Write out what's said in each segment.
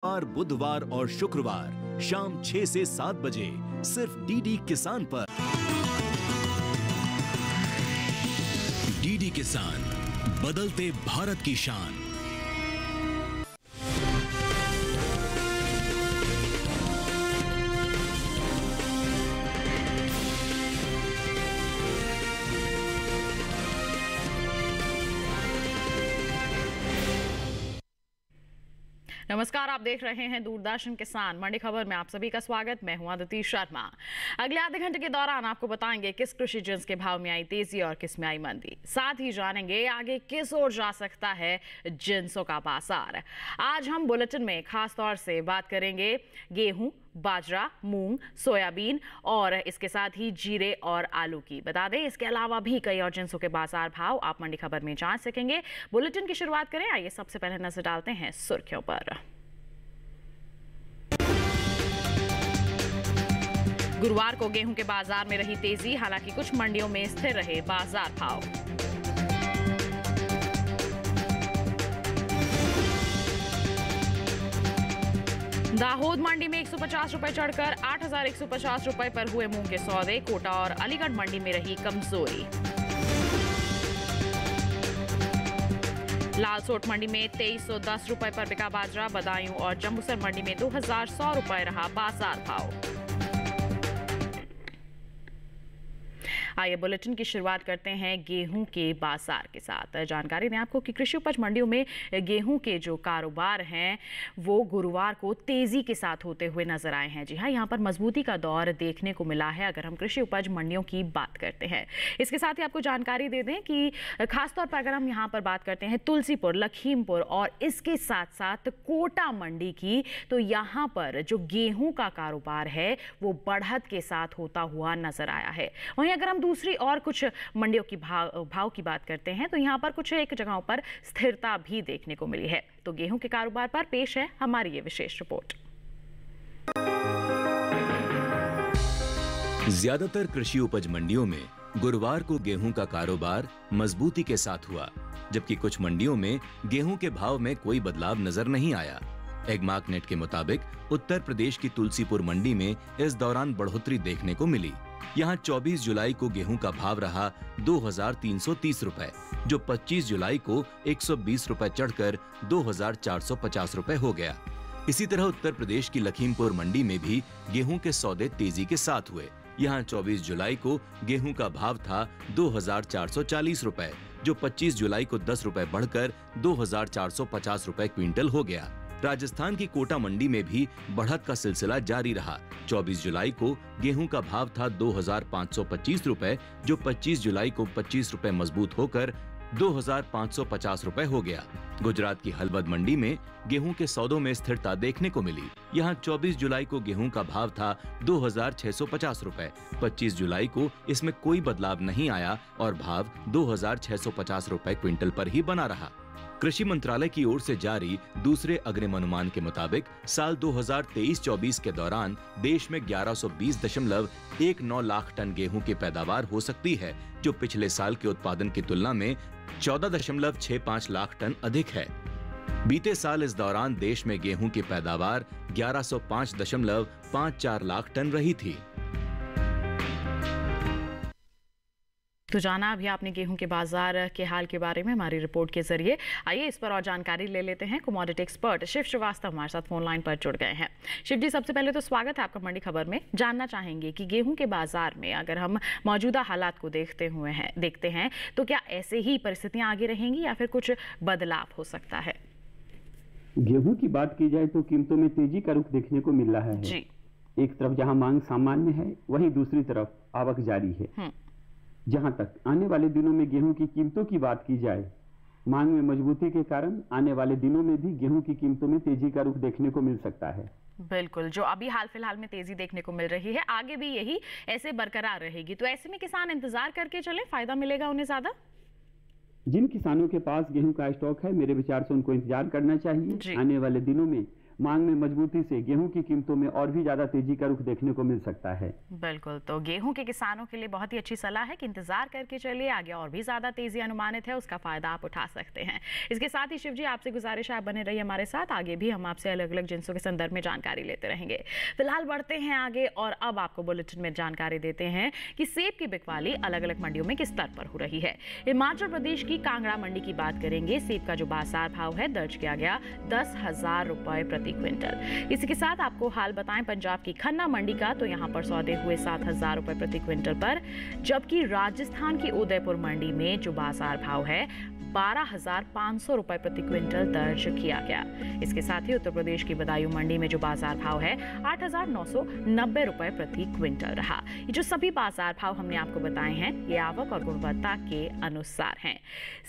हर बुधवार और शुक्रवार शाम 6 से 7 बजे सिर्फ डीडी किसान पर। डीडी किसान, बदलते भारत की शान। नमस्कार, आप देख रहे हैं दूरदर्शन किसान मंडी खबर में आप सभी का स्वागत। मैं हूं अदिति शर्मा। अगले आधे घंटे के दौरान आपको बताएंगे किस कृषि जिन्स के भाव में आई तेजी और किस में आई मंदी। साथ ही जानेंगे आगे किस ओर जा सकता है जिन्सों का बाजार। आज हम बुलेटिन में खास तौर से बात करेंगे गेहूं, बाजरा, मूंग, सोयाबीन और इसके साथ ही जीरे और आलू की। बता दें इसके अलावा भी कई और जिन्सों के बाजार भाव आप मंडी खबर में जान सकेंगे। बुलेटिन की शुरुआत करें। आइए सबसे पहले नजर डालते हैं सुर्खियों पर। गुरुवार को गेहूं के बाजार में रही तेजी, हालांकि कुछ मंडियों में स्थिर रहे बाजार भाव। दाहोद मंडी में 150 रुपए चढ़कर 8,150 रुपए पर हुए मूंग के सौदे। कोटा और अलीगढ़ मंडी में रही कमजोरी। लालसोट मंडी में 2310 रुपए पर बिका बाजरा। बदायूं और जम्बूसर मंडी में 2100 रुपए रहा बाजार भाव। आइए बुलेटिन की शुरुआत करते हैं गेहूं के बाजार के साथ। जानकारी दें आपको कि कृषि उपज मंडियों में गेहूं के जो कारोबार हैं वो गुरुवार को तेजी के साथ होते हुए नजर आए हैं। जी हां, यहां पर मजबूती का दौर देखने को मिला है अगर हम कृषि उपज मंडियों की बात करते हैं। इसके साथ ही आपको जानकारी दे दें कि खासतौर पर अगर हम यहाँ पर बात करते हैं तुलसीपुर, लखीमपुर और इसके साथ साथ कोटा मंडी की, तो यहाँ पर जो गेहूं का कारोबार है वो बढ़त के साथ होता हुआ नजर आया है। वहीं अगर हम दूसरी और कुछ मंडियों की भाव की बात करते हैं तो यहाँ पर कुछ एक जगहों पर स्थिरता भी देखने को मिली है। तो गेहूं के कारोबार पर पेश है हमारी ये विशेष रिपोर्ट। ज्यादातर कृषि उपज मंडियों में गुरुवार को गेहूं का कारोबार मजबूती के साथ हुआ, जबकि कुछ मंडियों में गेहूं के भाव में कोई बदलाव नजर नहीं आया। एगमार्कनेट के मुताबिक उत्तर प्रदेश की तुलसीपुर मंडी में इस दौरान बढ़ोतरी देखने को मिली। यहाँ 24 जुलाई को गेहूं का भाव रहा 2,330 रुपए, जो 25 जुलाई को 120 रुपए चढ़कर 2,450 रुपए हो गया। इसी तरह उत्तर प्रदेश की लखीमपुर मंडी में भी गेहूं के सौदे तेजी के साथ हुए। यहाँ 24 जुलाई को गेहूं का भाव था 2,440 रुपए, जो 25 जुलाई को 10 रुपए बढ़कर 2,450 रुपए क्विंटल हो गया। राजस्थान की कोटा मंडी में भी बढ़त का सिलसिला जारी रहा। 24 जुलाई को गेहूं का भाव था 2,525 रुपए, जो 25 जुलाई को 25 रुपए मजबूत होकर 2,550 रुपए हो गया। गुजरात की हलवद मंडी में गेहूं के सौदों में स्थिरता देखने को मिली। यहां 24 जुलाई को गेहूं का भाव था 2,650 रुपए। 25 जुलाई को इसमें कोई बदलाव नहीं आया और भाव 2,650 रुपए क्विंटल पर ही बना रहा। कृषि मंत्रालय की ओर से जारी दूसरे अग्रिम अनुमान के मुताबिक साल 2023-24 के दौरान देश में 1120.19 लाख टन गेहूं की पैदावार हो सकती है, जो पिछले साल के उत्पादन की तुलना में 14.65 लाख टन अधिक है। बीते साल इस दौरान देश में गेहूं की पैदावार 1105.54 लाख टन रही थी। तो जाना अभी आपने गेहूं के बाजार के हाल के बारे में हमारी रिपोर्ट के जरिए। आइए इस पर और जानकारी ले लेते हैं। कमोडिटी एक्सपर्ट शिव श्रीवास्तव हमारे साथ फोन लाइन पर जुड़ गए हैं। शिव जी, सबसे पहले तो स्वागत है आपका मंडी खबर में। जानना चाहेंगे कि गेहूं के बाजार में अगर हम मौजूदा हालात को देखते हैं तो क्या ऐसे ही परिस्थितियां आगे रहेंगी या फिर कुछ बदलाव हो सकता है? गेहूं की बात की जाए तो कीमतों में तेजी का रुख देखने को मिल रहा है जी। एक तरफ जहां मांग सामान्य है, वहीं दूसरी तरफ आवक जारी है। जहां तक आने वाले दिनों में गेहूं की कीमतों की बात की जाए, मांग में मजबूती के कारण आने वाले दिनों में भी गेहूं की कीमतों में तेजी का रुख देखने को मिल सकता है। बिल्कुल, जो अभी हाल फिलहाल में तेजी देखने को मिल रही है आगे भी यही ऐसे बरकरार रहेगी। तो ऐसे में किसान इंतजार करके चले, फायदा मिलेगा उन्हें ज्यादा। जिन किसानों के पास गेहूं का स्टॉक है, मेरे विचार से उनको इंतजार करना चाहिए। आने वाले दिनों में मांग में मजबूती से गेहूं की कीमतों में और भी ज्यादा तेजी का रुख देखने को मिल सकता है। बिल्कुल, तो गेहूं के किसानों के लिए बहुत ही अच्छी सलाह है कि इंतजार करके चलिए, आगे और भी ज्यादा तेजी अनुमानित है, उसका फायदा आप उठा सकते हैं। इसके साथ ही शिव जी आपसे गुजारिश है आप बने रहिए हमारे साथ, आगे भी हम आपसे अलग अलग जिन्सों के संदर्भ में जानकारी लेते रहेंगे। फिलहाल बढ़ते हैं आगे और अब आपको बुलेटिन में जानकारी देते हैं कि सेब की बिकवाली अलग अलग मंडियों में किस स्तर पर हो रही है। हिमाचल प्रदेश की कांगड़ा मंडी की बात करेंगे। सेब का जो बाजार भाव है दर्ज किया गया 10,000 रुपए प्रति क्विंटल। इसी के साथ आपको हाल बताएं पंजाब की खन्ना मंडी का, तो यहां पर सौदे हुए 7,000 रुपए प्रति क्विंटल पर, जबकि राजस्थान की उदयपुर मंडी में जो बाजार भाव है 12,500 रुपए प्रति क्विंटल दर्ज किया गया। इसके साथ ही उत्तर प्रदेश की बदायूं मंडी में जो बाजार भाव है 8,990 रुपए प्रति क्विंटल रहा। ये जो सभी बाजार भाव हमने आपको बताए हैं ये आवक और गुणवत्ता के अनुसार हैं।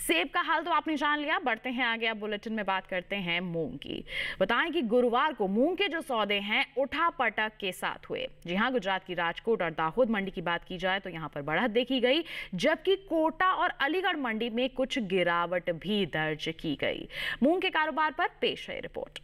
सेब का हाल तो आपने जान लिया, बढ़ते हैं आगे। अब बुलेटिन में बात करते हैं मूंग की। बताएं कि गुरुवार को मूंग के जो सौदे हैं उठापटक के साथ हुए। जी हां, गुजरात की राजकोट और दाहोद मंडी की बात की जाए तो यहां पर बढ़त देखी गई, जबकि कोटा और अलीगढ़ मंडी में कुछ गिरावट भी दर्ज की गई। मूंग के कारोबार पर पेश है रिपोर्ट।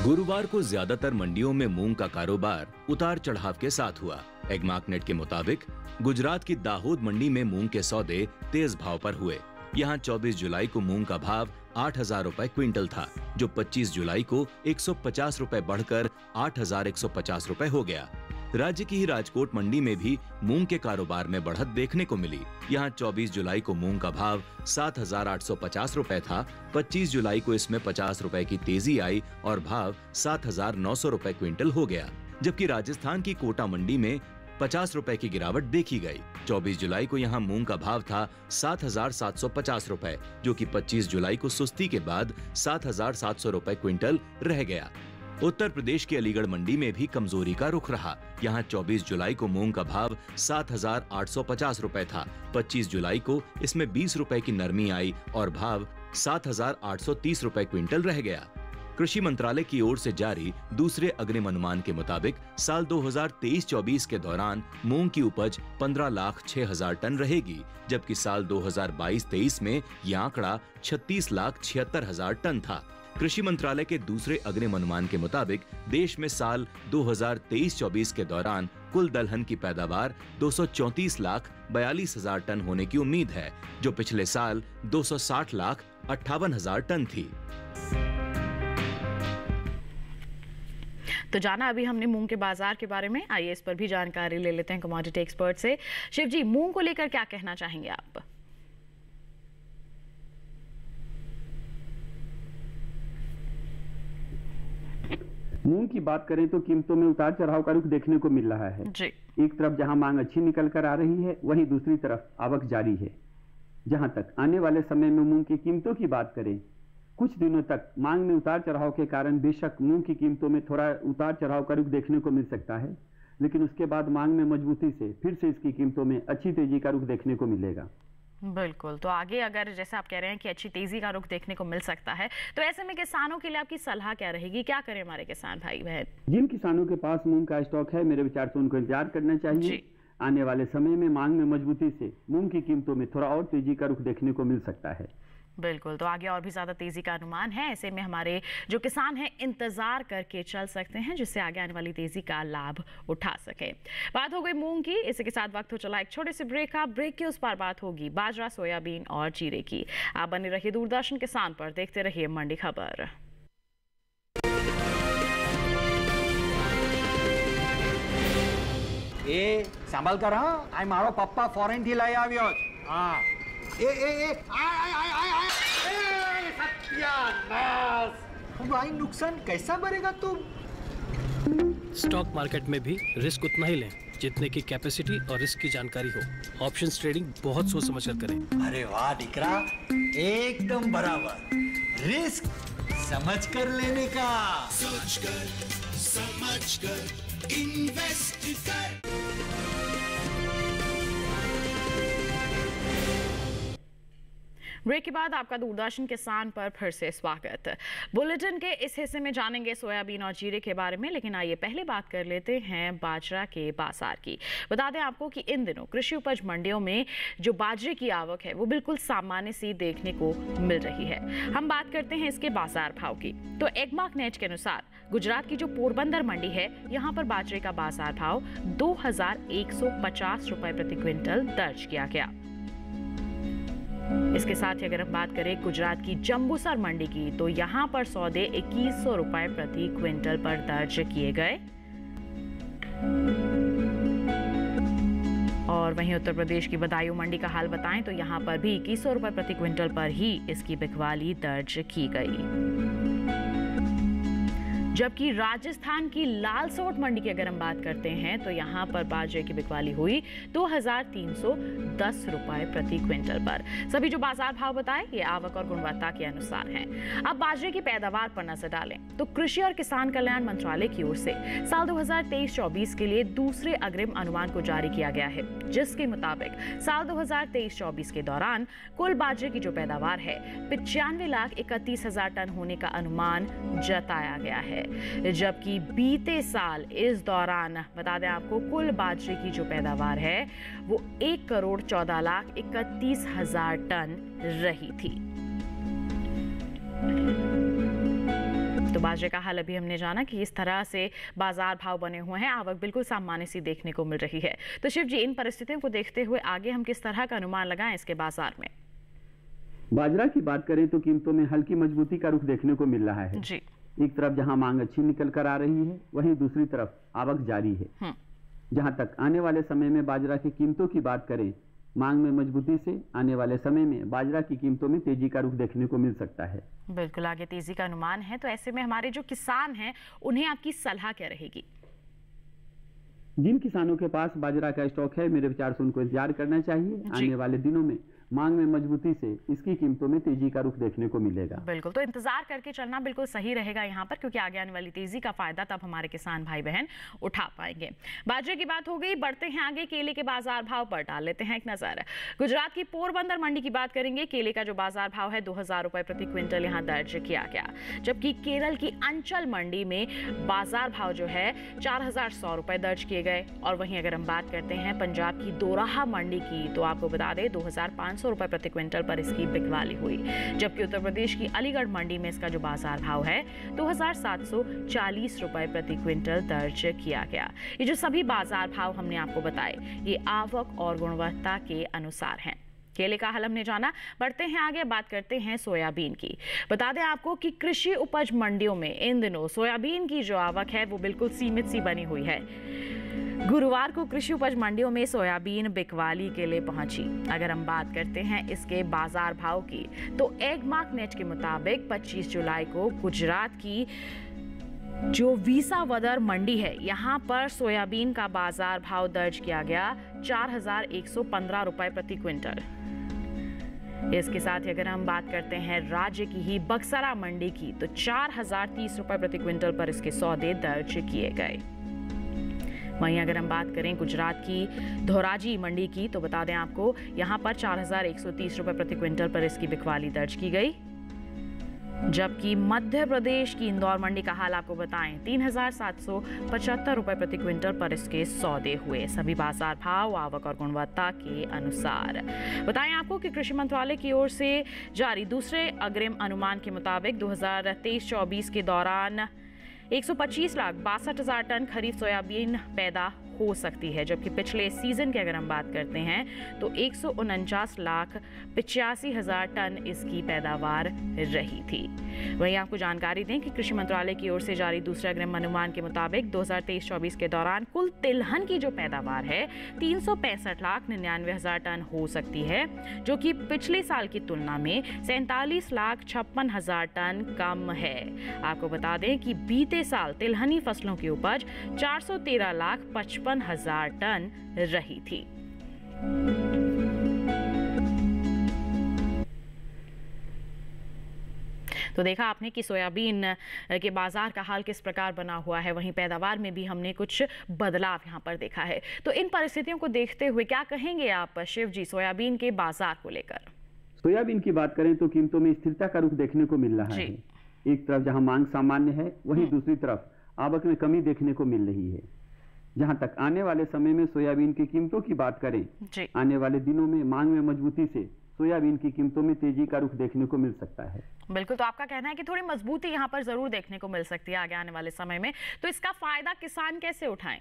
गुरुवार को ज्यादातर मंडियों में मूंग का कारोबार उतार चढ़ाव के साथ हुआ। एगमार्कनेट के मुताबिक गुजरात की दाहोद मंडी में मूंग के सौदे तेज भाव पर हुए। यहाँ 24 जुलाई को मूंग का भाव 8,000 रुपए क्विंटल था, जो 25 जुलाई को 150 रुपए बढ़कर 8,150 रुपए हो गया। राज्य की ही राजकोट मंडी में भी मूंग के कारोबार में बढ़त देखने को मिली। यहाँ 24 जुलाई को मूंग का भाव 7,850 रुपए था। 25 जुलाई को इसमें 50 रुपए की तेजी आई और भाव 7,900 रुपए क्विंटल हो गया। जबकि राजस्थान की कोटा मंडी में 50 रुपए की गिरावट देखी गई। 24 जुलाई को यहाँ मूंग का भाव था 7,750 रुपए, जो कि 25 जुलाई को सुस्ती के बाद 7,700 रुपए क्विंटल रह गया। उत्तर प्रदेश की अलीगढ़ मंडी में भी कमजोरी का रुख रहा। यहाँ 24 जुलाई को मूंग का भाव 7,850 रुपए था। 25 जुलाई को इसमें 20 रुपए की नरमी आई और भाव 7,830 रुपए क्विंटल रह गया। कृषि मंत्रालय की ओर से जारी दूसरे अग्रिम अनुमान के मुताबिक साल 2023-24 के दौरान मूंग की उपज 15,06,000 टन रहेगी, जबकि साल 2022-23 में यह आंकड़ा 36,76,000 टन था। कृषि मंत्रालय के दूसरे अग्रिम अनुमान के मुताबिक देश में साल 2023-24 के दौरान कुल दलहन की पैदावार 234,42,000 टन होने की उम्मीद है, जो पिछले साल 260,58,000 टन थी। तो जाना अभी हमने मूंग के बाजार के बारे में, आइए इस पर भी जानकारी ले लेते हैं कमोडिटी एक्सपर्ट से। शिव जी, मूंग को लेकर क्या कहना चाहेंगे आप? मूंग की बात करें तो कीमतों में उतार चढ़ाव का रुख देखने को मिल रहा है जी। एक तरफ जहां मांग अच्छी निकल कर आ रही है, वहीं दूसरी तरफ आवक जारी है। जहां तक आने वाले समय में मूंग की कीमतों की बात करें, कुछ दिनों तक मांग में उतार चढ़ाव के कारण बेशक मूंग की कीमतों में थोड़ा उतार चढ़ाव का रुख देखने को मिल सकता है, लेकिन उसके बाद मांग में मजबूती से फिर से इसकी कीमतों में अच्छी तेजी का रुख देखने को मिलेगा। बिल्कुल, तो आगे अगर जैसे आप कह रहे हैं कि अच्छी तेजी का रुख देखने को मिल सकता है, तो ऐसे में किसानों के लिए आपकी सलाह क्या रहेगी? क्या करें हमारे किसान भाई बहन? जिन किसानों के पास मूंग का स्टॉक है, मेरे विचार से उनको इंतजार करना चाहिए। आने वाले समय में मांग में मजबूती से मूंग की कीमतों में थोड़ा और तेजी का रुख देखने को मिल सकता है। बिल्कुल, तो आगे और भी ज्यादा तेजी का अनुमान है। ऐसे में हमारे जो किसान हैं इंतजार करके चल सकते हैं, जिससे आगे आने वाली तेजी का लाभ उठा सके। बात हो गई मूंग की, इसी के साथ वक्त हो चला एक छोटे से ब्रेक का। ब्रेक के उस पार बात होगी बाजरा, सोयाबीन और जीरे की। आप बने रहिए दूरदर्शन किसान पर, देखते रहिए मंडी खबर। ए संभाल कर, हाँ, आई मारो पप्पा फॉरेन थी लाई आव्यो। हाँ, सत्यानाश भाई, नुकसान कैसा भरेगा तुम? स्टॉक मार्केट में भी रिस्क उतना ही लें जितने की कैपेसिटी और रिस्क की जानकारी हो। ऑप्शंस ट्रेडिंग बहुत सोच समझ कर करें। अरे वाह दिकरा, एकदम बराबर। रिस्क समझ कर लेने का। सोच कर समझ कर इन्वेस्ट कर। ब्रेक के बाद आपका दूरदर्शन किसान पर फिर से स्वागत। बुलेटिन के इस हिस्से में जानेंगे सोयाबीन और जीरे के बारे में, लेकिन आइए पहले बात कर लेते हैं बाजरा के बाजार की। बता दें आपको कि इन दिनों कृषि उपज मंडियों में जो बाजरे की आवक है वो बिल्कुल सामान्य सी देखने को मिल रही है। हम बात करते हैं इसके बाजार भाव की, तो एगमार्क नेट के अनुसार गुजरात की जो पोरबंदर मंडी है, यहाँ पर बाजरे का बाजार भाव 2150 रुपए प्रति क्विंटल दर्ज किया गया। इसके साथ ही अगर हम बात करें गुजरात की जंबूसर मंडी की, तो यहाँ पर सौदे 2100 रुपए प्रति क्विंटल पर दर्ज किए गए। और वहीं उत्तर प्रदेश की बदायूं मंडी का हाल बताएं तो यहाँ पर भी 2100 रुपए प्रति क्विंटल पर ही इसकी बिकवाली दर्ज की गई। जबकि राजस्थान की लालसोट मंडी की अगर हम बात करते हैं तो यहाँ पर बाजरे की बिकवाली हुई 2310 रुपए प्रति क्विंटल पर। सभी जो बाजार भाव बताए ये आवक और गुणवत्ता के अनुसार हैं। अब बाजरे की पैदावार पर नजर डालें तो कृषि और किसान कल्याण मंत्रालय की ओर से साल 2023-24 के लिए दूसरे अग्रिम अनुमान को जारी किया गया है, जिसके मुताबिक साल 2023-24 के दौरान कुल बाजरे की जो पैदावार है 95,31,000 टन होने का अनुमान जताया गया है। जबकि बीते साल इस दौरान बता दें आपको कुल बाजरे की जो पैदावार है वो 1,14,31,000 टन रही थी। तो बाजरे का हाल अभी हमने जाना कि इस तरह से बाजार भाव बने हुए हैं, आवक बिल्कुल सामान्य सी देखने को मिल रही है। तो शिव जी, इन परिस्थितियों को देखते हुए आगे हम किस तरह का अनुमान लगाएं इसके बाजार में? बाजरा की बात करें तो कीमतों में हल्की मजबूती का रुख देखने को मिल रहा है जी। एक तरफ जहां मांग अच्छी निकल कर आ रही है, वहीं दूसरी तरफ आवक जारी है। जहां तक आने वाले समय में बाजरा की कीमतों की बात करें, मांग में मजबूती से आने वाले समय में बाजरा की कीमतों में तेजी का रुख देखने को मिल सकता है। बिल्कुल, आगे तेजी का अनुमान है। तो ऐसे में हमारे जो किसान हैं उन्हें आपकी सलाह क्या रहेगी? जिन किसानों के पास बाजरा का स्टॉक है, मेरे विचार से उनको इंतजार करना चाहिए। आने वाले दिनों में मांग में मजबूती से इसकी कीमतों में तेजी का रुख देखने को मिलेगा। बिल्कुल, तो इंतजार करके चलना बिल्कुल सही रहेगा यहाँ पर, क्योंकि आगे आने वाली तेजी का फायदा तब हमारे किसान भाई बहन उठा पाएंगे। बाजरे की बात हो गई, बढ़ते हैं आगे केले के बाजार भाव पर डाल लेते हैं एक नजर। गुजरात की पोरबंदर मंडी की बात करेंगे। केले का जो बाजार भाव है 2000 रुपए प्रति क्विंटल यहाँ दर्ज किया गया। जबकि केरल की अंचल मंडी में बाजार भाव जो है 4100 रुपए दर्ज किए गए। और वहीं अगर हम बात करते हैं पंजाब की दोराहा मंडी की, तो आपको बता दें 2500 रुपए प्रति क्विंटल पर इसकी बिकवाली हुई। जबकि उत्तर प्रदेश की अलीगढ़ मंडी में इसका जो बाजार भाव है 2740 रुपए प्रति क्विंटल दर्ज किया गया। ये जो सभी बाजार भाव हमने आपको बताए ये आवक और गुणवत्ता के अनुसार हैं। केले का हाल हमने जाना, बढ़ते हैं आगे, बात करते हैं सोयाबीन की। बता दें आपको कि कृषि उपज मंडियों में इन दिनों सोयाबीन की जो आवक है वो बिल्कुल सीमित सी बनी हुई है। गुरुवार को कृषि उपज मंडियों में सोयाबीन बिकवाली के लिए पहुंची। अगर हम बात करते हैं इसके बाजार भाव की, तो एगमार्क नेट के मुताबिक 25 जुलाई को गुजरात की जो विसावदर मंडी है यहाँ पर सोयाबीन का बाजार भाव दर्ज किया गया 4115 रुपए प्रति क्विंटल। इसके साथ ही अगर हम बात करते हैं राज्य की ही बक्सरा मंडी की, तो 4030 रुपए प्रति क्विंटल पर इसके सौदे दर्ज किए गए। वहीं अगर हम बात करें गुजरात की धोराजी मंडी की, तो बता दें आपको यहाँ पर 4130 रुपए प्रति क्विंटल पर इसकी बिकवाली दर्ज की गई। जबकि मध्य प्रदेश की इंदौर मंडी का हाल आपको बताएं 3775 रुपए प्रति क्विंटल पर इसके सौदे हुए। सभी बाजार भाव आवक और गुणवत्ता के अनुसार। बताएं आपको कि कृषि मंत्रालय की ओर से जारी दूसरे अग्रिम अनुमान के मुताबिक 2023-24 के दौरान 125,62,000 टन खरीफ सोयाबीन पैदा हो सकती है। जबकि पिछले सीजन की अगर हम बात करते हैं तो 149,85,000 टन इसकी पैदावार रही थी। वहीं आपको जानकारी दें कि कृषि मंत्रालय की ओर से जारी दूसरे अग्रिम अनुमान के मुताबिक 2023-24 के दौरान कुल तिलहन की जो पैदावार है 365,99,000 टन हो सकती है, जो कि पिछले साल की तुलना में 47,56,000 टन कम है। आपको बता दें कि बीते साल तिलहनी फसलों की उपज 413,55,000 टन रही थी। तो देखा आपने कि सोयाबीन के बाजार का हाल किस प्रकार बना हुआ है, वहीं पैदावार में भी हमने कुछ बदलाव यहाँ पर देखा है। तो इन परिस्थितियों को देखते हुए क्या कहेंगे आप शिव जी सोयाबीन के बाजार को लेकर? सोयाबीन की बात करें तो कीमतों में स्थिरता का रुख देखने को मिल रहा है। एक तरफ जहां मांग सामान्य है, वहीं दूसरी तरफ आवक में कमी देखने को मिल रही है। जहां तक आने वाले समय में सोयाबीन की कीमतों की बात करें, आने वाले दिनों में मांग में मजबूती से सोयाबीन की कीमतों में तेजी का रुख देखने को मिल सकता है। बिल्कुल, तो आपका कहना है कि थोड़ी मजबूती यहाँ पर जरूर देखने को मिल सकती है आगे आने वाले समय में, तो इसका फायदा किसान कैसे उठाएं?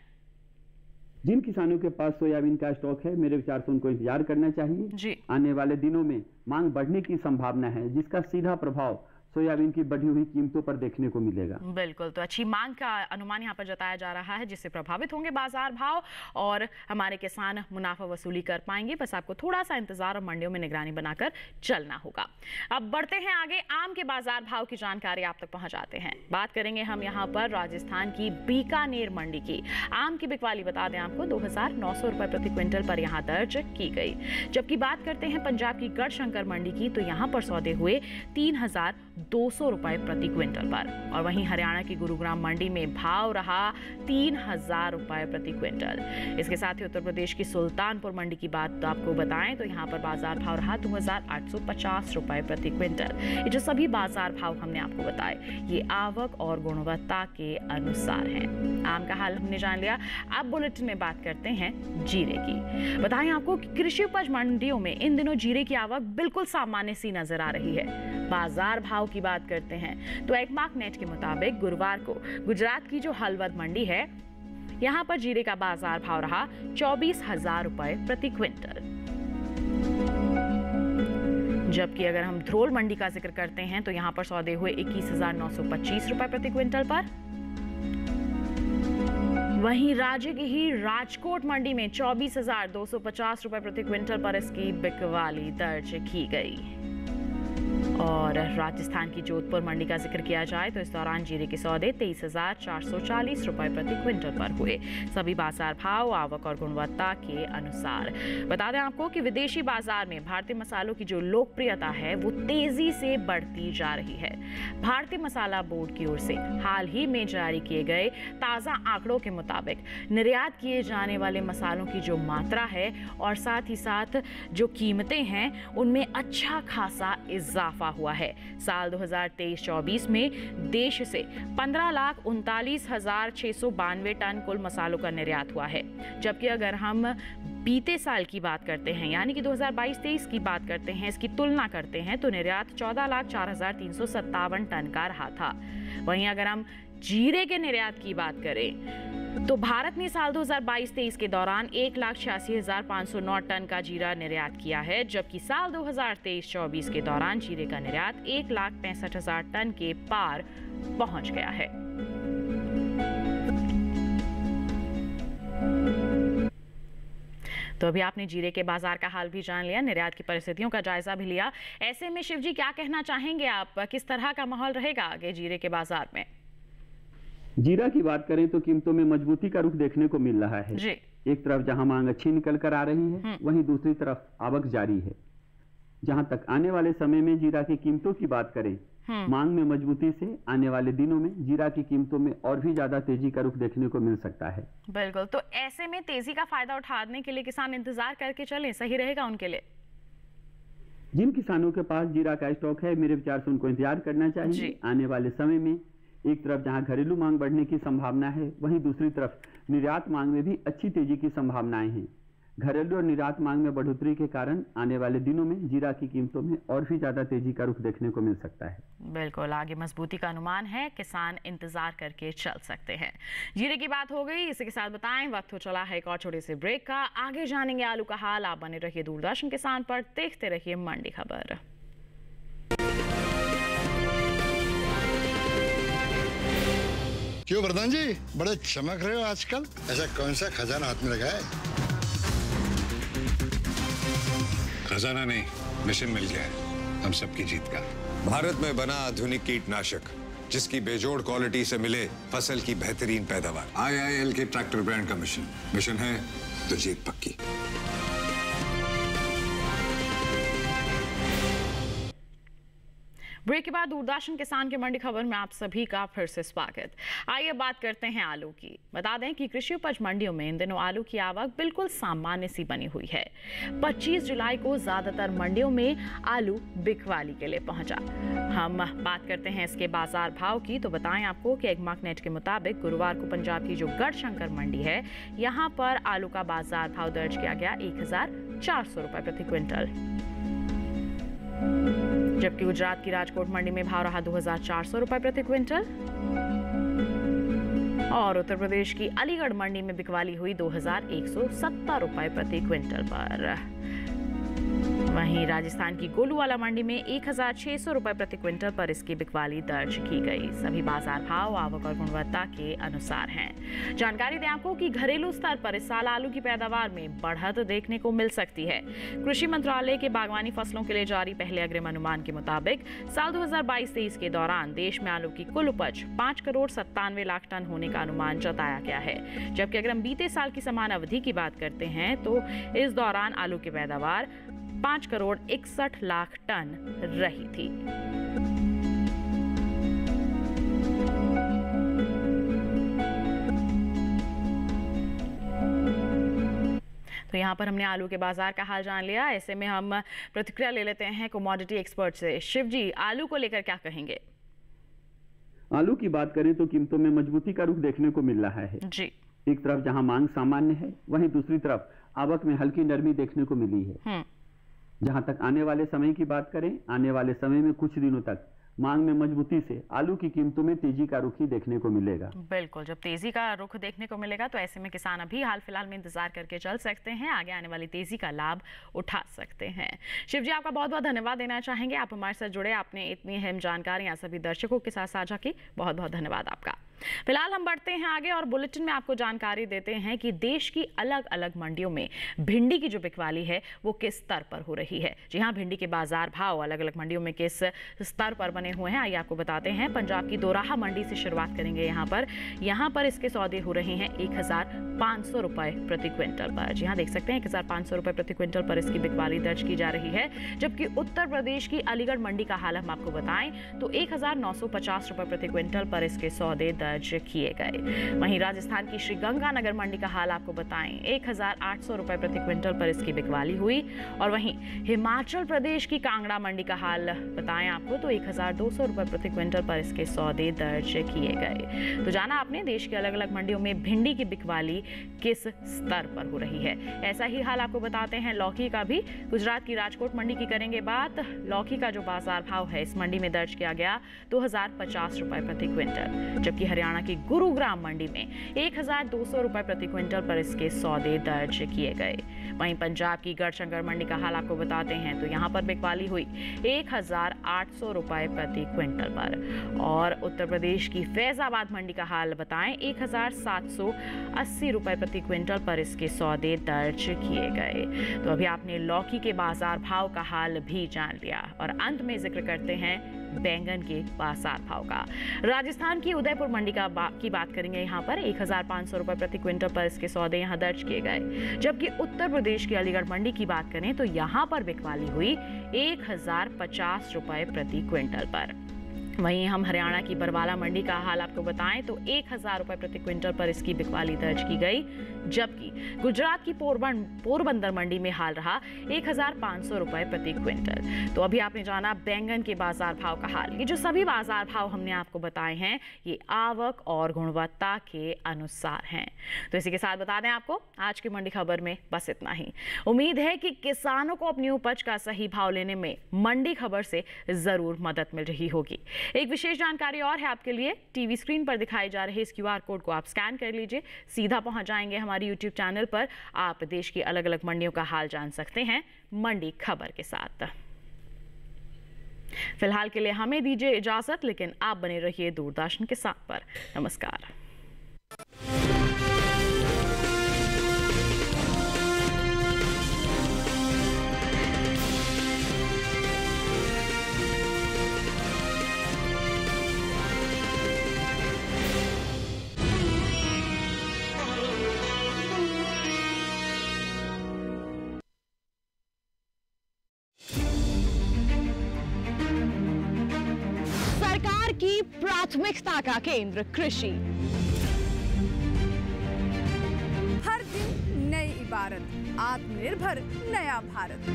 जिन किसानों के पास सोयाबीन का स्टॉक है, मेरे विचार से उनको इंतजार करना चाहिए। आने वाले दिनों में मांग बढ़ने की संभावना है, जिसका सीधा प्रभाव सोयाबीन की बढ़ी हुई कीमतों पर देखने को मिलेगा। बिल्कुल, तो अच्छी मांग का अनुमान यहाँ पर जताया जा रहा है, जिससे प्रभावित होंगे बाजार भाव और हमारे किसान मुनाफा वसूली कर पाएंगे। बस आपको थोड़ा सा इंतजार और मंडियों में निगरानी बनाकर चलना होगा। अब बढ़ते हैं आगे, आम के बाजार भाव की जानकारी आप तक पहुंचाते हैं। बात करेंगे हम यहाँ पर राजस्थान की बीकानेर मंडी की। आम की बिकवाली बता दें आपको 2,900 रुपए प्रति क्विंटल पर यहाँ दर्ज की गई। जबकि बात करते हैं पंजाब की गढ़शंकर मंडी की, तो यहाँ पर सौदे हुए 3,200 रुपए प्रति क्विंटल पर। और वहीं हरियाणा की गुरुग्राम मंडी में भाव रहा 3,000 रुपए प्रति क्विंटल। इसके साथ ही उत्तर प्रदेश की सुल्तानपुर मंडी की बात आपको बताएं तो यहाँ पर बाजार भाव रहा 2,850 रुपए प्रति क्विंटल। ये जो सभी बाजार भाव हमने आपको बताए, ये आवक और गुणवत्ता के अनुसार हैं। आम का हाल हमने जान लिया। अब बुलेटिन में बात करते हैं जीरे की। बताएं आपको कि कृषि उपज मंडियों में इन दिनों जीरे की आवक बिल्कुल सामान्य सी नजर आ रही है। बाजार भाव की बात करते हैं तो एकमार्क नेट के मुताबिक गुरुवार को गुजरात की जो हलवद मंडी है, यहां पर जीरे का बाजार भाव रहा 24,000 रुपए प्रति क्विंटल। जबकि अगर हम ध्रोल मंडी का जिक्र करते हैं तो यहां पर सौदे हुए 21,925 रुपए प्रति क्विंटल पर। वहीं राज्य की ही राजकोट मंडी में 24,250 रुपए प्रति क्विंटल पर इसकी बिकवाली दर्ज की गई। और राजस्थान की जोधपुर मंडी का जिक्र किया जाए तो इस दौरान जीरे के सौदे 23,440 रुपए प्रति क्विंटल पर हुए। सभी बाजार भाव आवक और गुणवत्ता के अनुसार। बता दें आपको कि विदेशी बाजार में भारतीय मसालों की जो लोकप्रियता है वो तेजी से बढ़ती जा रही है। भारतीय मसाला बोर्ड की ओर से हाल ही में जारी किए गए ताजा आंकड़ों के मुताबिक निर्यात किए जाने वाले मसालों की जो मात्रा है और साथ ही साथ जो कीमतें हैं, उनमें अच्छा खासा इजाफा हुआ है। साल 2023-24 में देश से 15,39,692 टन कुल मसालों का निर्यात हुआ है। जबकि अगर हम बीते साल की बात करते हैं, यानी कि 2022-23 की बात करते हैं, इसकी तुलना करते हैं तो निर्यात 14,04,357 टन का रहा था। वहीं अगर हम जीरे के निर्यात की बात करें तो भारत ने साल 2022-23 के दौरान 1,86,509 टन का जीरा निर्यात किया है। जबकि साल 2023-24 के दौरान जीरे का निर्यात 1,65,000 टन के पार पहुंच गया है। तो अभी आपने जीरे के बाजार का हाल भी जान लिया, निर्यात की परिस्थितियों का जायजा भी लिया। ऐसे में शिवजी क्या कहना चाहेंगे आप, किस तरह का माहौल रहेगा आगे जीरे के बाजार में? जीरा की बात करें तो कीमतों में मजबूती का रुख देखने को मिल रहा है। एक तरफ जहां मांग अच्छी निकल कर आ रही है, वहीं दूसरी तरफ आवक जारी है। जहां तक आने वाले समय में जीरा की कीमतों की बात करें, मांग में मजबूती से आने वाले दिनों में जीरा की कीमतों में और भी ज्यादा तेजी का रुख देखने को मिल सकता है। बिल्कुल, तो ऐसे में तेजी का फायदा उठाने के लिए किसान इंतजार करके चले, सही रहेगा उनके लिए? जिन किसानों के पास जीरा का स्टॉक है, मेरे विचार से उनको इंतजार करना चाहिए। आने वाले समय में एक तरफ जहां घरेलू मांग बढ़ने की संभावना है, वहीं दूसरी तरफ निर्यात मांग में भी अच्छी तेजी की संभावनाएं हैं। घरेलू और निर्यात मांग में बढ़ोतरी के कारण आने वाले दिनों में जीरा की कीमतों में और भी ज्यादा तेजी का रुख देखने को मिल सकता है। बिल्कुल, आगे मजबूती का अनुमान है, किसान इंतजार करके चल सकते हैं। जीरे की बात हो गई, इसी के साथ बताएं वक्त हो चला है एक और छोटे से ब्रेक का। आगे जानेंगे आलू का हाल। आप बने रहिए दूरदर्शन किसान पर, देखते रहिए मंडी खबर। क्यों प्रधान जी, बड़े चमक रहे हो आजकल? ऐसा कौन सा खजाना हाथ में लगा है? खजाना नहीं, मिशन मिल गया है हम सबकी जीत का। भारत में बना आधुनिक कीटनाशक जिसकी बेजोड़ क्वालिटी से मिले फसल की बेहतरीन पैदावार। IIL के ट्रैक्टर ब्रांड का मिशन है तो जीत पक्की। ब्रेक के बाद दूरदर्शन किसान की मंडी खबर में आप सभी का फिर से स्वागत। आइए बात करते हैं आलू की। बता दें कि कृषि उपज मंडियों में इन दिनों आलू की आवक बिल्कुल सामान्य सी बनी हुई है। 25 जुलाई को ज्यादातर मंडियों में आलू बिकवाली के लिए पहुंचा। हम बात करते हैं इसके बाजार भाव की, तो बताएं आपको कि एगमार्कनेट के मुताबिक गुरुवार को पंजाब की जो गढ़शंकर मंडी है, यहाँ पर आलू का बाजार भाव दर्ज किया गया 1400 रुपए प्रति क्विंटल, जबकि गुजरात की राजकोट मंडी में भाव रहा 2400 रुपए प्रति क्विंटल और उत्तर प्रदेश की अलीगढ़ मंडी में बिकवाली हुई 2170 रुपए प्रति क्विंटल पर। वहीं राजस्थान की गोलूवाला मंडी में 1600 रुपए प्रति क्विंटल पर इसकी बिकवाली दर्ज की गई। सभी बाजार भाव आवक और गुणवत्ता के अनुसार हैं। जानकारी दें आपको कि घरेलू स्तर पर इस साल आलू की पैदावार में बढ़त देखने को मिल सकती है। कृषि मंत्रालय के बागवानी फसलों के लिए जारी पहले अग्रिम अनुमान के मुताबिक साल 2022-23 के दौरान देश में आलू की कुल उपज 5,97,00,000 टन होने का अनुमान जताया गया है, जबकि अगर हम बीते साल की समान अवधि की बात करते हैं तो इस दौरान आलू की पैदावार 5,61,00,000 टन रही थी। तो यहाँ पर हमने आलू के बाजार का हाल जान लिया। ऐसे में हम प्रतिक्रिया ले लेते हैं कमोडिटी एक्सपर्ट से। शिव जी, आलू को लेकर क्या कहेंगे? आलू की बात करें तो कीमतों में मजबूती का रुख देखने को मिल रहा है जी। एक तरफ जहां मांग सामान्य है, वहीं दूसरी तरफ आवक में हल्की नरमी देखने को मिली है। जहां तक आने वाले समय की बात करें, आने वाले समय में कुछ दिनों तक मांग में मजबूती से आलू की कीमतों में तेजी का रुख ही देखने को मिलेगा। बिल्कुल, जब तेजी का रुख देखने को मिलेगा तो ऐसे में किसान अभी हाल फिलहाल में इंतजार करके चल सकते हैं, आगे आने वाली तेजी का लाभ उठा सकते हैं। शिव जी, आपका बहुत बहुत धन्यवाद देना चाहेंगे, आप हमारे साथ जुड़े, आपने इतनी अहम जानकारियां सभी दर्शकों के साथ साझा की, बहुत बहुत धन्यवाद आपका। फिलहाल हम बढ़ते हैं आगे और बुलेटिन में आपको जानकारी देते हैं कि देश की अलग अलग मंडियों में भिंडी की जो बिकवाली है वो किस स्तर पर हो रही है। जी हां, भिंडी के बाजार भाव अलग अलग मंडियों में किस स्तर पर बने हुए हैं, आइए आपको बताते हैं। पंजाब की दोराहा मंडी से शुरुआत करेंगे। यहाँ पर इसके सौदे हो रहे हैं 1500 रुपए प्रति क्विंटल पर। जी हां, देख सकते हैं 1500 रुपए प्रति क्विंटल पर इसकी बिकवाली दर्ज की जा रही है, जबकि उत्तर प्रदेश की अलीगढ़ मंडी का हाल हम आपको बताएं तो 1950 रुपए प्रति क्विंटल पर इसके सौदे दर्ज किए गए। वहीं राजस्थान की श्रीगंगानगर मंडी का हाल आपको बताएं 1800 रुपए प्रति क्विंटल पर इसकी बिकवाली हुई और वहीं हिमाचल प्रदेश की कांगड़ा मंडी का हाल बताएं आपको तो 1200 रुपए प्रति क्विंटल पर इसके सौदे दर्ज किए गए। तो जाना आपने देश के अलग अलग मंडियों में भिंडी की बिकवाली किस स्तर पर हो रही है। ऐसा ही हाल आपको बताते हैं लौकी का भी। गुजरात की राजकोट मंडी की करेंगे बात। लौकी का जो बाजार भाव है इस मंडी में दर्ज किया गया 2050 रुपए प्रति क्विंटल, जबकि हरियाणा की गुरुग्राम मंडी में 1200 रुपए प्रति क्विंटल पर इसके सौदे दर्ज किए गए। वहीं पंजाब की गढ़शंकर मंडी का हाल आपको बताते हैं तो यहाँ पर बिकवाली हुई 1800 रुपए प्रति क्विंटल पर और उत्तर प्रदेश की फैजाबाद मंडी का हाल बताएं 1780 रुपए प्रति क्विंटल पर इसके सौदे दर्ज किए गए। तो अभी आपने लौकी के बाजार भाव का हाल भी जान लिया और अंत में जिक्र करते हैं बैंगन के बाजार भाव का। राजस्थान की उदयपुर मंडी की बात करेंगे। यहाँ पर 1500 रुपए प्रति क्विंटल पर इसके सौदे यहाँ दर्ज किए गए, जबकि उत्तर प्रदेश की अलीगढ़ मंडी की बात करें तो यहाँ पर बिकवाली हुई 1050 रुपए प्रति क्विंटल पर। वहीं हम हरियाणा की बरवाला मंडी का हाल आपको बताएं तो 1000 रुपए प्रति क्विंटल पर इसकी बिकवाली दर्ज की गई, जबकि गुजरात की पोरबंदर मंडी में हाल रहा 1500 रुपए प्रति क्विंटल। तो अभी आपने जाना बैंगन के बाजार भाव का हाल। ये जो सभी बाजार भाव हमने आपको बताए हैं ये आवक और गुणवत्ता के अनुसार हैं। तो इसी के साथ बता दें आपको आज की मंडी खबर में बस इतना ही। उम्मीद है कि किसानों को अपनी उपज का सही भाव लेने में मंडी खबर से जरूर मदद मिल रही होगी। एक विशेष जानकारी और है आपके लिए, टीवी स्क्रीन पर दिखाए जा रहे इस QR कोड को आप स्कैन कर लीजिए, सीधा पहुंच जाएंगे हमारी YouTube चैनल पर। आप देश की अलग अलग मंडियों का हाल जान सकते हैं मंडी खबर के साथ। फिलहाल के लिए हमें दीजिए इजाजत, लेकिन आप बने रहिए दूरदर्शन के साथ पर। नमस्कार। सरकार की प्राथमिकता का केंद्र कृषि। हर दिन नई इबारत, आत्मनिर्भर नया भारत।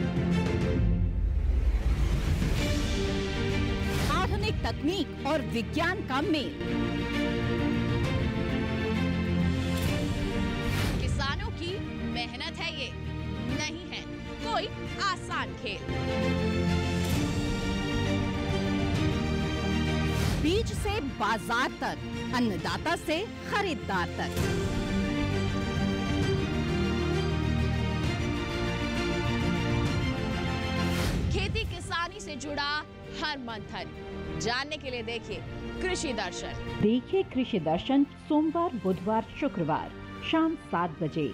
आधुनिक तकनीक और विज्ञान का मेल। किसानों की मेहनत है ये, नहीं है कोई आसान खेल। बीज से बाजार तक, अन्नदाता से खरीदार तक। खेती किसानी से जुड़ा हर मंथन जानने के लिए देखिए कृषि दर्शन। देखिए कृषि दर्शन सोमवार, बुधवार, शुक्रवार शाम 7 बजे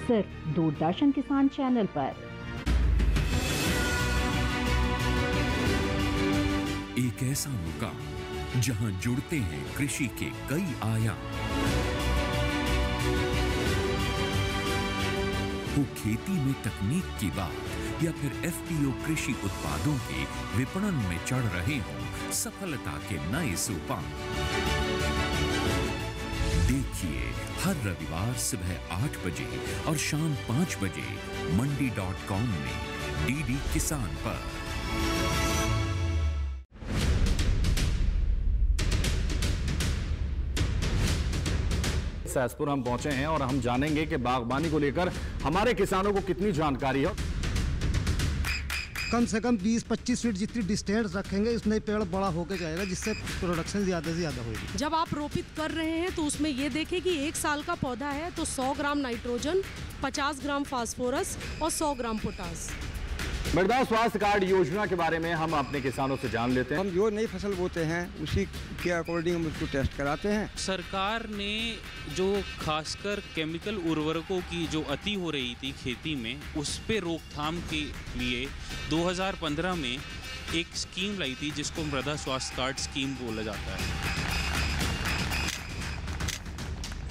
सिर्फ दूरदर्शन किसान चैनल पर। एक ऐसा मुकाम जहां जुड़ते हैं कृषि के कई आयाम, हो खेती में तकनीक की बात या फिर एफपीओ कृषि उत्पादों के विपणन में चढ़ रहे हों सफलता के नए सोपान। देखिए हर रविवार सुबह 8 बजे और शाम 5 बजे मंडी.com में डीडी किसान पर। सहसपुर हम पहुंचे हैं और हम जानेंगे कि बागबानी को लेकर हमारे किसानों को कितनी जानकारी है। कम से कम 20-25 फीट जितनी डिस्टेंस रखेंगे उतने पेड़ बड़ा होकर जाएगा, जिससे प्रोडक्शन ज्यादा से ज्यादा होगी। जब आप रोपित कर रहे हैं तो उसमें ये देखें कि 1 साल का पौधा है तो 100 ग्राम नाइट्रोजन, 50 ग्राम फास्फोरस और 100 ग्राम पोटास। मृदा स्वास्थ्य कार्ड योजना के बारे में हम अपने किसानों से जान लेते हैं। हम जो नई फसल बोते हैं उसी के अकॉर्डिंग हम उसको टेस्ट कराते हैं। सरकार ने जो खासकर केमिकल उर्वरकों की जो अति हो रही थी खेती में, उस पे रोकथाम के लिए 2015 में एक स्कीम लाई थी जिसको मृदा स्वास्थ्य कार्ड स्कीम बोला जाता है।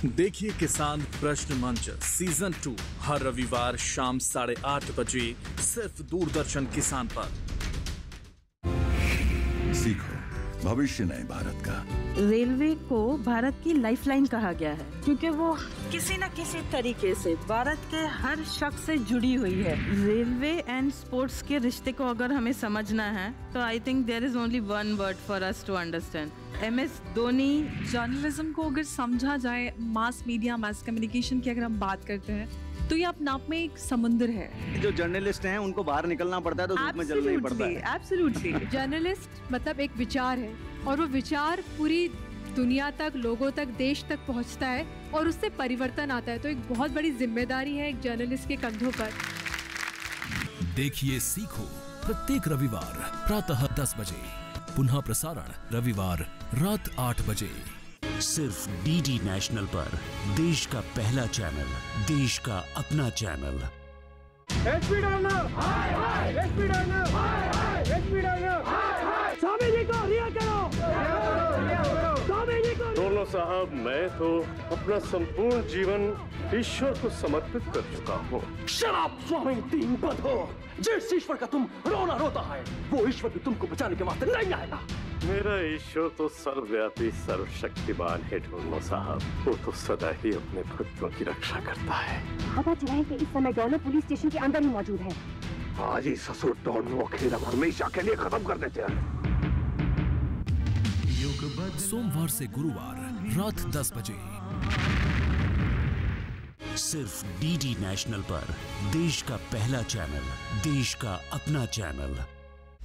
देखिए किसान प्रश्न मंच सीजन 2 हर रविवार शाम 8:30 बजे सिर्फ दूरदर्शन किसान पर। सीखो भविष्य नए भारत का। रेलवे को भारत की लाइफलाइन कहा गया है क्योंकि वो किसी न किसी तरीके से भारत के हर शख्स से जुड़ी हुई है। रेलवे एंड स्पोर्ट्स के रिश्ते को अगर हमें समझना है तो I think there is only one word for us to understand, MS Dhoni. Journalism को अगर समझा जाए, मास मीडिया, मास कम्युनिकेशन की अगर हम बात करते हैं तो ये अपने आप में एक समुंदर है। जो जर्नलिस्ट हैं उनको बाहर निकलना पड़ता है तो धूप में जलना ही पड़ता है। एब्सोल्युटली। जर्नलिस्ट मतलब एक विचार है और वो विचार पूरी दुनिया तक, लोगों तक, देश तक पहुंचता है और उससे परिवर्तन आता है। तो एक बहुत बड़ी जिम्मेदारी है एक जर्नलिस्ट के कंधों पर। देखिए सीखो प्रत्येक रविवार प्रातः 10 बजे, पुनः प्रसारण रविवार रात 8 बजे, सिर्फ डीडी नेशनल पर। देश का पहला चैनल, देश का अपना चैनल। एसपी डॉनर, एसपी डॉनर, एसपी डॉनर, स्वामी जी को रिहा करो, स्वामी जी को। दोनों साहब, मैं तो अपना संपूर्ण जीवन ईश्वर को समर्पित कर चुका हूँ। शराब स्वामी, तीन बद हो। जिस ईश्वर का तुम रोना रोता है वो ईश्वर भी तुमको बचाने के वास्ते नहीं आएगा। मेरा ईश्वर तो सर्वव्यापी सर्वशक्तिमान है ढोलनो साहब, वो तो सदा ही अपने भक्तों की रक्षा करता है। पता चला है कि इस समय डॉनर पुलिस स्टेशन के अंदर ही मौजूद है। आज ही ससुर डॉनरो खेल हमेशा के लिए खत्म कर देते हैं। सोमवार से गुरुवार रात 10 बजे, सिर्फ डीडी नेशनल पर। देश का पहला चैनल, देश का अपना चैनल।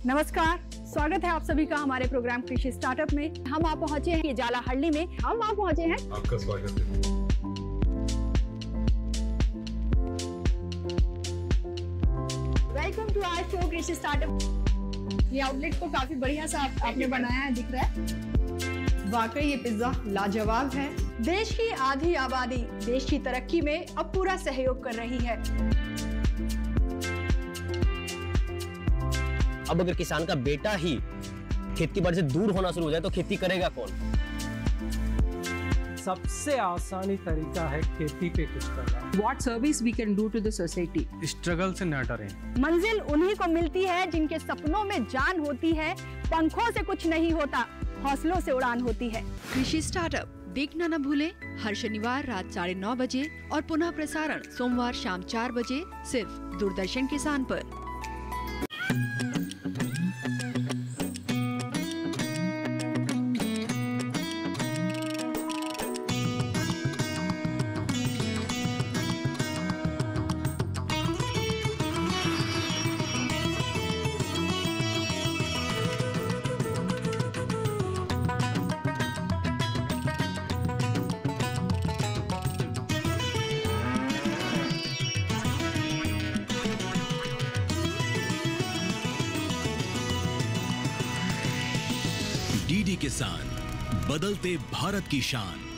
नमस्कार, स्वागत है आप सभी का हमारे प्रोग्राम कृषि स्टार्टअप में। हम आप पहुंचे हैं जालाहल्ली में। हम आप पहुंचे हैं, आपका स्वागत है। वेलकम टू आवर शो कृषि स्टार्टअप। ये आउटलेट को काफी बढ़िया सा आपने बनाया है, दिख रहा है। वाकई ये पिज्जा लाजवाब है। देश की आधी आबादी देश की तरक्की में अब पूरा सहयोग कर रही है। अब अगर किसान का बेटा ही खेती बाड़ी से दूर होना शुरू हो जाए तो खेती करेगा कौन? सबसे आसानी तरीका है खेती पे कुछ करना। What service we can do to the society? Struggle से न डरें। मंजिल उन्हीं को मिलती है जिनके सपनों में जान होती है, पंखों से कुछ नहीं होता। हौसलों से उड़ान होती है। कृषि स्टार्टअप देखना न भूलें हर शनिवार रात 9:30 बजे और पुनः प्रसारण सोमवार शाम 4 बजे सिर्फ दूरदर्शन किसान पर। डीडी किसान, बदलते भारत की शान।